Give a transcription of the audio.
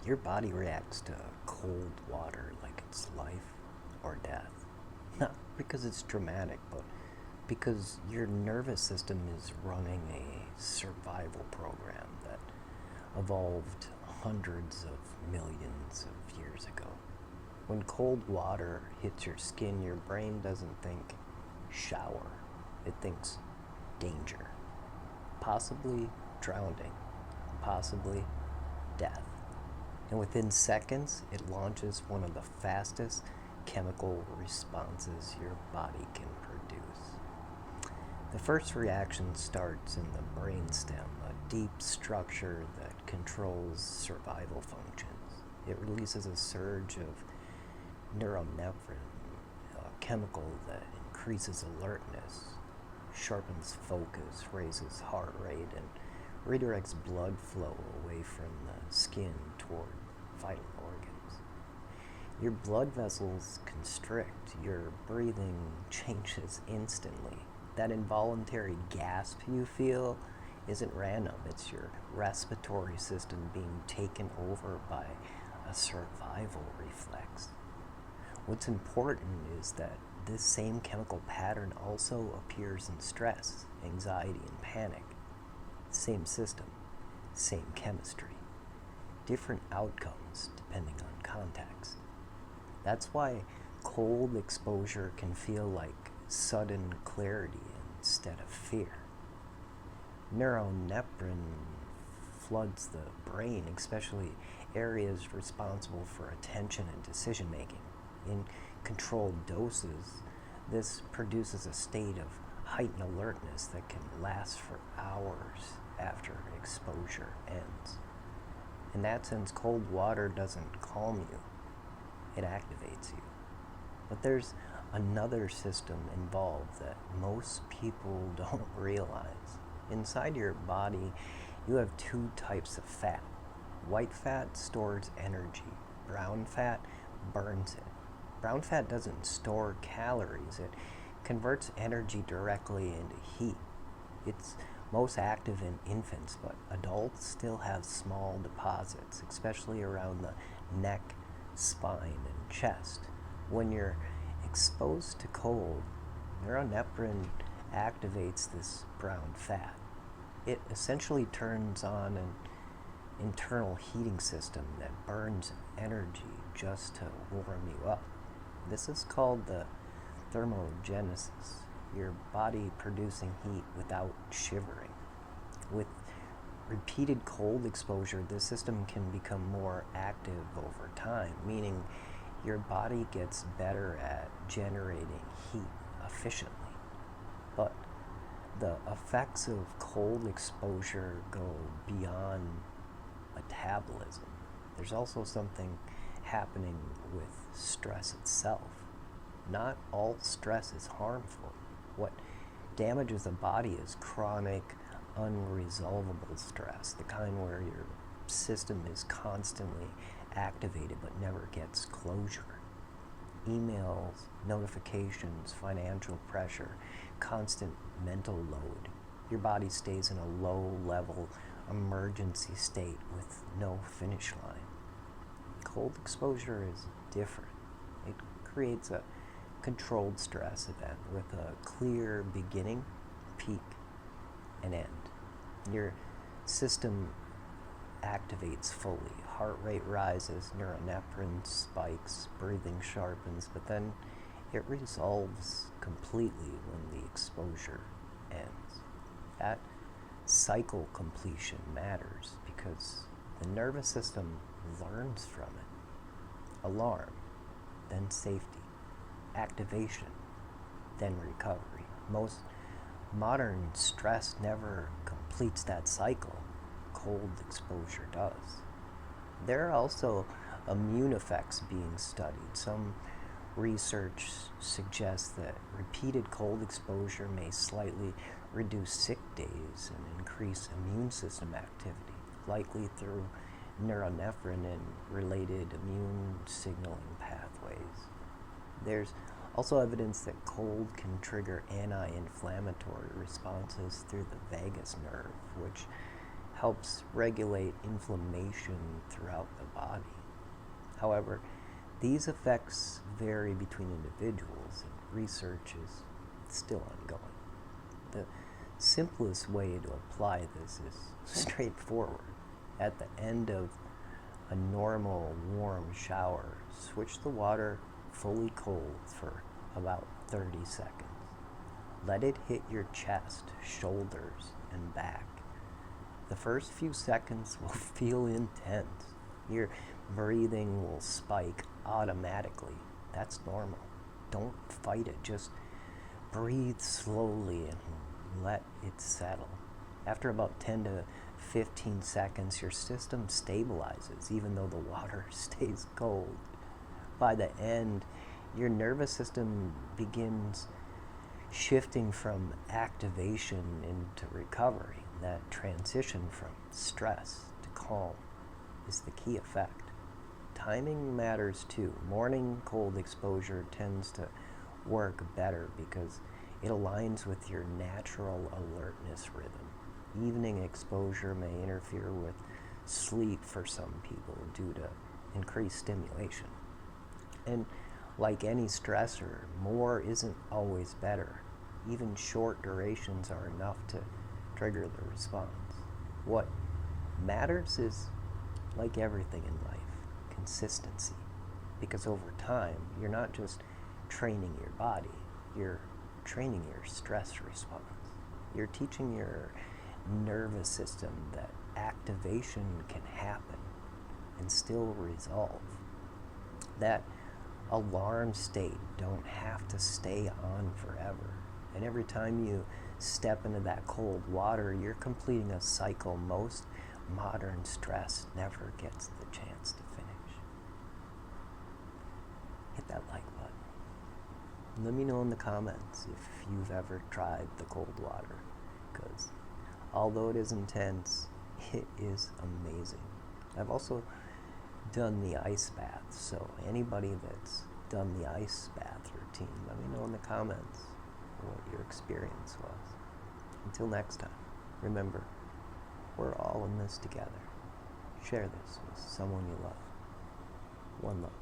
Your body reacts to cold water like it's life or death. Not because it's dramatic, but because your nervous system is running a survival program that evolved hundreds of millions of years ago. When cold water hits your skin, your brain doesn't think shower, it thinks danger, possibly drowning, possibly death. And within seconds, it launches one of the fastest chemical responses your body can produce. The first reaction starts in the brainstem, a deep structure that controls survival functions. It releases a surge of norepinephrine, a chemical that increases alertness, sharpens focus, raises heart rate, and redirects blood flow away from the skin toward vital organs. Your blood vessels constrict, your breathing changes instantly. That involuntary gasp you feel isn't random, it's your respiratory system being taken over by a survival reflex. What's important is that this same chemical pattern also appears in stress, anxiety, and panic. Same system, same chemistry, different outcomes depending on context. That's why cold exposure can feel like sudden clarity instead of fear. Norepinephrine floods the brain, especially areas responsible for attention and decision making. In controlled doses, this produces a state of heightened alertness that can last for hours after exposure ends. In that sense, cold water doesn't calm you, it activates you. But there's another system involved that most people don't realize. Inside your body, you have two types of fat. White fat stores energy. Brown fat burns it. Brown fat doesn't store calories. It converts energy directly into heat. It's most active in infants, but adults still have small deposits, especially around the neck, spine, and chest. When you're exposed to cold, norepinephrine activates this brown fat. It essentially turns on an internal heating system that burns energy just to warm you up. This is called the thermogenesis, your body producing heat without shivering. With repeated cold exposure, the system can become more active over time, meaning your body gets better at generating heat efficiently. But the effects of cold exposure go beyond metabolism. There's also something happening with stress itself. Not all stress is harmful. What damages the body is chronic, unresolvable stress, the kind where your system is constantly activated but never gets closure. Emails, notifications, financial pressure, constant mental load. Your body stays in a low-level emergency state with no finish line. Cold exposure is different. It creates a controlled stress event with a clear beginning, peak, and end. Your system activates fully. Heart rate rises, norepinephrine spikes, breathing sharpens, but then it resolves completely when the exposure ends. That cycle completion matters because the nervous system learns from it. Alarm, then safety, activation, then recovery. Most modern stress never completes that cycle. Cold exposure does. There are also immune effects being studied. Some research suggests that repeated cold exposure may slightly reduce sick days and increase immune system activity, likely through norepinephrine and related immune signaling pathways. There's also evidence that cold can trigger anti-inflammatory responses through the vagus nerve, which helps regulate inflammation throughout the body. However, these effects vary between individuals, and research is still ongoing. The simplest way to apply this is straightforward. At the end of a normal warm shower, switch the water fully cold for about 30 seconds. Let it hit your chest, shoulders, and back. The first few seconds will feel intense. Your breathing will spike automatically. That's normal. Don't fight it. Just breathe slowly and let it settle. After about 10 to 15 seconds, your system stabilizes, even though the water stays cold. By the end, your nervous system begins shifting from activation into recovery. That transition from stress to calm is the key effect. Timing matters too. Morning cold exposure tends to work better because it aligns with your natural alertness rhythm. Evening exposure may interfere with sleep for some people due to increased stimulation. And like any stressor, more isn't always better. Even short durations are enough to trigger the response. What matters is, like everything in life, consistency. Because over time, you're not just training your body, you're training your stress response. You're teaching your nervous system that activation can happen and still resolve. That alarm state don't have to stay on forever. And every time you step into that cold water, you're completing a cycle most modern stress never gets the chance to finish. Hit that like button. Let me know in the comments if you've ever tried the cold water, because although it is intense, it is amazing. I've also done the ice bath, so anybody that's done the ice bath routine, let me know in the comments what your experience was. Until next time, remember, we're all in this together. Share this with someone you love. One love.